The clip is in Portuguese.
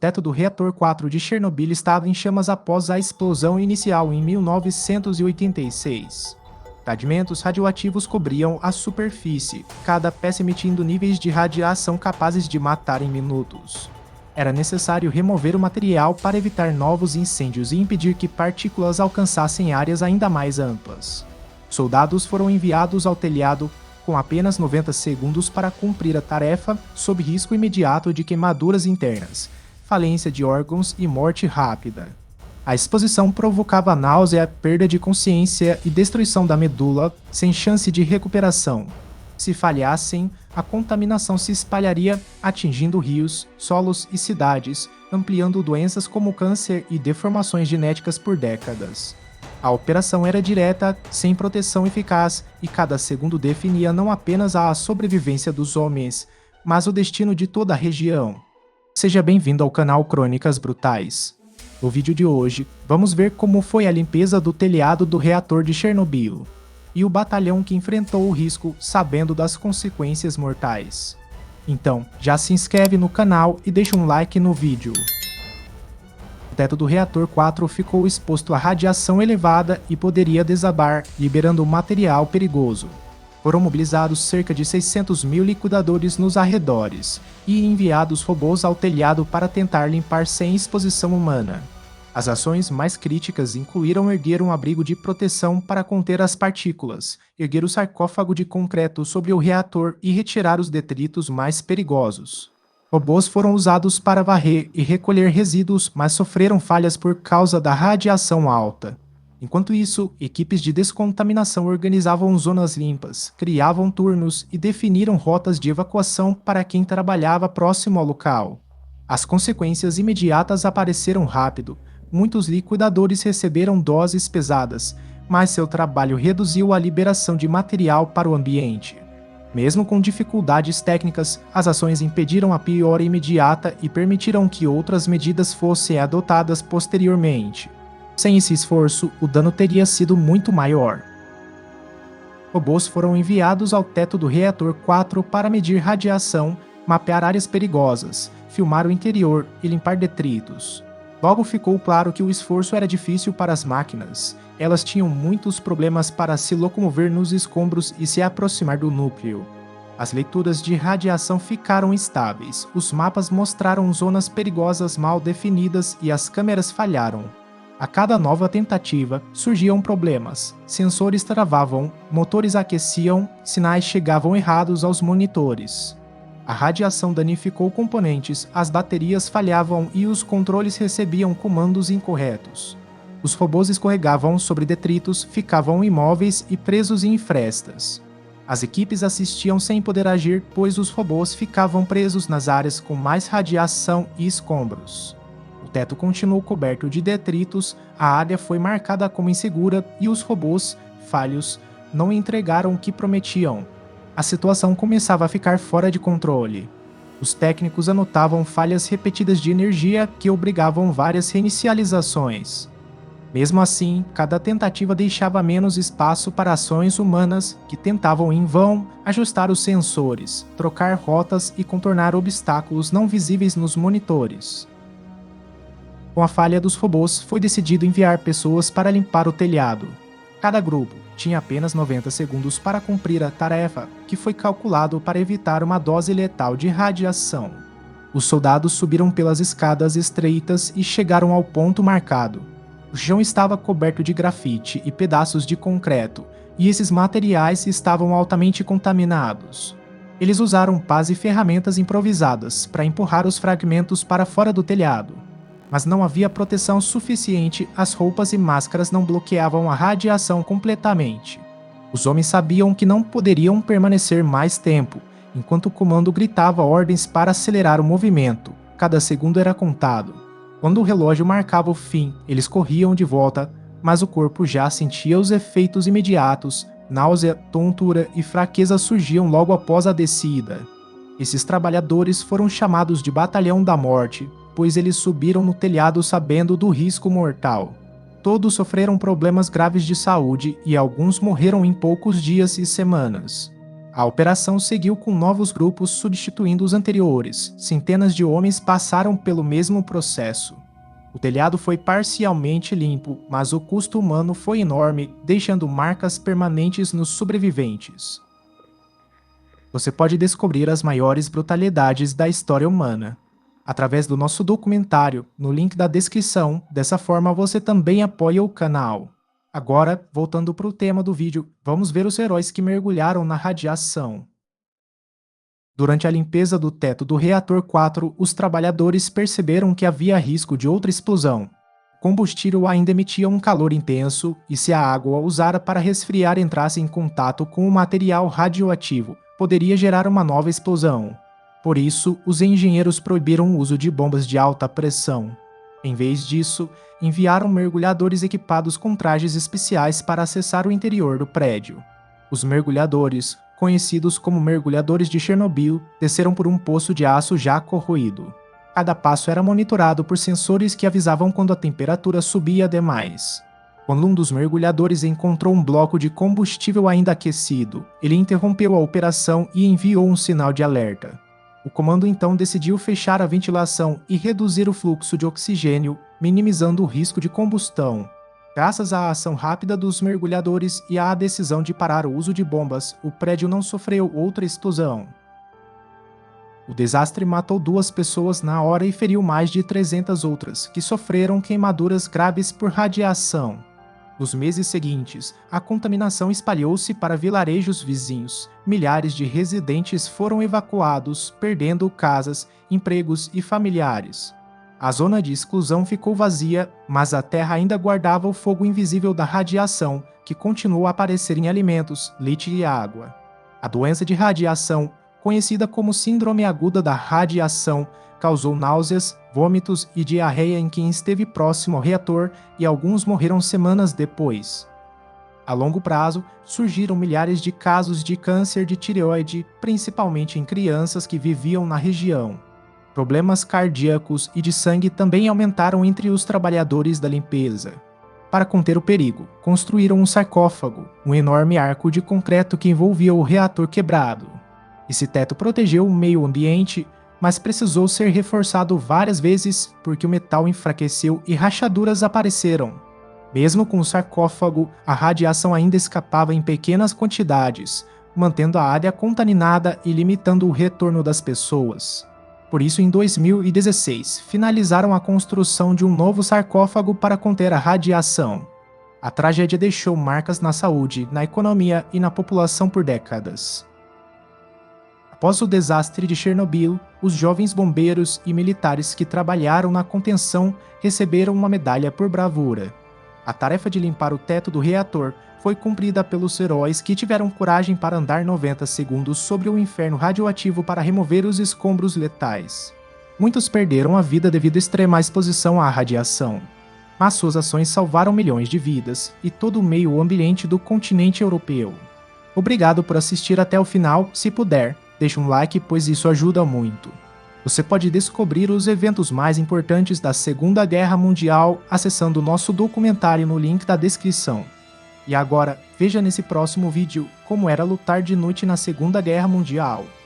teto do reator 4 de Chernobyl estava em chamas após a explosão inicial em 1986. Fragmentos radioativos cobriam a superfície, cada peça emitindo níveis de radiação capazes de matar em minutos. Era necessário remover o material para evitar novos incêndios e impedir que partículas alcançassem áreas ainda mais amplas. Soldados foram enviados ao telhado com apenas 90 segundos para cumprir a tarefa, sob risco imediato de queimaduras internas, falência de órgãos e morte rápida. A exposição provocava náusea, perda de consciência e destruição da medula, sem chance de recuperação. Se falhassem, a contaminação se espalharia, atingindo rios, solos e cidades, ampliando doenças como câncer e deformações genéticas por décadas. A operação era direta, sem proteção eficaz, e cada segundo definia não apenas a sobrevivência dos homens, mas o destino de toda a região. Seja bem-vindo ao canal Crônicas Brutais. No vídeo de hoje, vamos ver como foi a limpeza do telhado do reator de Chernobyl, e o batalhão que enfrentou o risco sabendo das consequências mortais. Então, já se inscreve no canal e deixa um like no vídeo. O teto do reator 4 ficou exposto a radiação elevada e poderia desabar, liberando material perigoso. Foram mobilizados cerca de 600 mil liquidadores nos arredores e enviados robôs ao telhado para tentar limpar sem exposição humana. As ações mais críticas incluíram erguer um abrigo de proteção para conter as partículas, erguer o sarcófago de concreto sobre o reator e retirar os detritos mais perigosos. Robôs foram usados para varrer e recolher resíduos, mas sofreram falhas por causa da radiação alta. Enquanto isso, equipes de descontaminação organizavam zonas limpas, criavam turnos e definiram rotas de evacuação para quem trabalhava próximo ao local. As consequências imediatas apareceram rápido. Muitos liquidadores receberam doses pesadas, mas seu trabalho reduziu a liberação de material para o ambiente. Mesmo com dificuldades técnicas, as ações impediram a piora imediata e permitiram que outras medidas fossem adotadas posteriormente. Sem esse esforço, o dano teria sido muito maior. Robôs foram enviados ao teto do reator 4 para medir radiação, mapear áreas perigosas, filmar o interior e limpar detritos. Logo ficou claro que o esforço era difícil para as máquinas. Elas tinham muitos problemas para se locomover nos escombros e se aproximar do núcleo. As leituras de radiação ficaram instáveis, os mapas mostraram zonas perigosas mal definidas e as câmeras falharam. A cada nova tentativa, surgiam problemas. Sensores travavam, motores aqueciam, sinais chegavam errados aos monitores. A radiação danificou componentes, as baterias falhavam e os controles recebiam comandos incorretos. Os robôs escorregavam sobre detritos, ficavam imóveis e presos em frestas. As equipes assistiam sem poder agir, pois os robôs ficavam presos nas áreas com mais radiação e escombros. O teto continuou coberto de detritos, a área foi marcada como insegura e os robôs, falhos, não entregaram o que prometiam. A situação começava a ficar fora de controle. Os técnicos anotavam falhas repetidas de energia que obrigavam várias reinicializações. Mesmo assim, cada tentativa deixava menos espaço para ações humanas que tentavam em vão ajustar os sensores, trocar rotas e contornar obstáculos não visíveis nos monitores. Com a falha dos robôs, foi decidido enviar pessoas para limpar o telhado. Cada grupo tinha apenas 90 segundos para cumprir a tarefa, que foi calculado para evitar uma dose letal de radiação. Os soldados subiram pelas escadas estreitas e chegaram ao ponto marcado. O chão estava coberto de grafite e pedaços de concreto, e esses materiais estavam altamente contaminados. Eles usaram pás e ferramentas improvisadas para empurrar os fragmentos para fora do telhado. Mas não havia proteção suficiente, as roupas e máscaras não bloqueavam a radiação completamente. Os homens sabiam que não poderiam permanecer mais tempo, enquanto o comando gritava ordens para acelerar o movimento. Cada segundo era contado. Quando o relógio marcava o fim, eles corriam de volta, mas o corpo já sentia os efeitos imediatos. Náusea, tontura e fraqueza surgiam logo após a descida. Esses trabalhadores foram chamados de Batalhão da Morte, pois eles subiram no telhado sabendo do risco mortal. Todos sofreram problemas graves de saúde e alguns morreram em poucos dias e semanas. A operação seguiu com novos grupos substituindo os anteriores. Centenas de homens passaram pelo mesmo processo. O telhado foi parcialmente limpo, mas o custo humano foi enorme, deixando marcas permanentes nos sobreviventes. Você pode descobrir as maiores brutalidades da história humana através do nosso documentário, no link da descrição. Dessa forma você também apoia o canal. Agora, voltando para o tema do vídeo, vamos ver os heróis que mergulharam na radiação. Durante a limpeza do teto do reator 4, os trabalhadores perceberam que havia risco de outra explosão. O combustível ainda emitia um calor intenso, e se a água usada para resfriar entrasse em contato com o material radioativo, poderia gerar uma nova explosão. Por isso, os engenheiros proibiram o uso de bombas de alta pressão. Em vez disso, enviaram mergulhadores equipados com trajes especiais para acessar o interior do prédio. Os mergulhadores, conhecidos como mergulhadores de Chernobyl, desceram por um poço de aço já corroído. Cada passo era monitorado por sensores que avisavam quando a temperatura subia demais. Quando um dos mergulhadores encontrou um bloco de combustível ainda aquecido, ele interrompeu a operação e enviou um sinal de alerta. O comando então decidiu fechar a ventilação e reduzir o fluxo de oxigênio, minimizando o risco de combustão. Graças à ação rápida dos mergulhadores e à decisão de parar o uso de bombas, o prédio não sofreu outra explosão. O desastre matou 2 pessoas na hora e feriu mais de 300 outras, que sofreram queimaduras graves por radiação. Nos meses seguintes, a contaminação espalhou-se para vilarejos vizinhos. Milhares de residentes foram evacuados, perdendo casas, empregos e familiares. A zona de exclusão ficou vazia, mas a terra ainda guardava o fogo invisível da radiação, que continuou a aparecer em alimentos, leite e água. A doença de radiação, conhecida como Síndrome Aguda da Radiação, causou náuseas, vômitos e diarreia em quem esteve próximo ao reator, e alguns morreram semanas depois. A longo prazo, surgiram milhares de casos de câncer de tireoide, principalmente em crianças que viviam na região. Problemas cardíacos e de sangue também aumentaram entre os trabalhadores da limpeza. Para conter o perigo, construíram um sarcófago, um enorme arco de concreto que envolvia o reator quebrado. Esse teto protegeu o meio ambiente, mas precisou ser reforçado várias vezes porque o metal enfraqueceu e rachaduras apareceram. Mesmo com o sarcófago, a radiação ainda escapava em pequenas quantidades, mantendo a área contaminada e limitando o retorno das pessoas. Por isso, em 2016, finalizaram a construção de um novo sarcófago para conter a radiação. A tragédia deixou marcas na saúde, na economia e na população por décadas. Após o desastre de Chernobyl, os jovens bombeiros e militares que trabalharam na contenção receberam uma medalha por bravura. A tarefa de limpar o teto do reator foi cumprida pelos heróis que tiveram coragem para andar 90 segundos sobre o inferno radioativo para remover os escombros letais. Muitos perderam a vida devido à extrema exposição à radiação, mas suas ações salvaram milhões de vidas e todo o meio ambiente do continente europeu. Obrigado por assistir até o final. Se puder, deixe um like, pois isso ajuda muito. Você pode descobrir os eventos mais importantes da Segunda Guerra Mundial acessando o nosso documentário no link da descrição. E agora, veja nesse próximo vídeo como era lutar de noite na Segunda Guerra Mundial.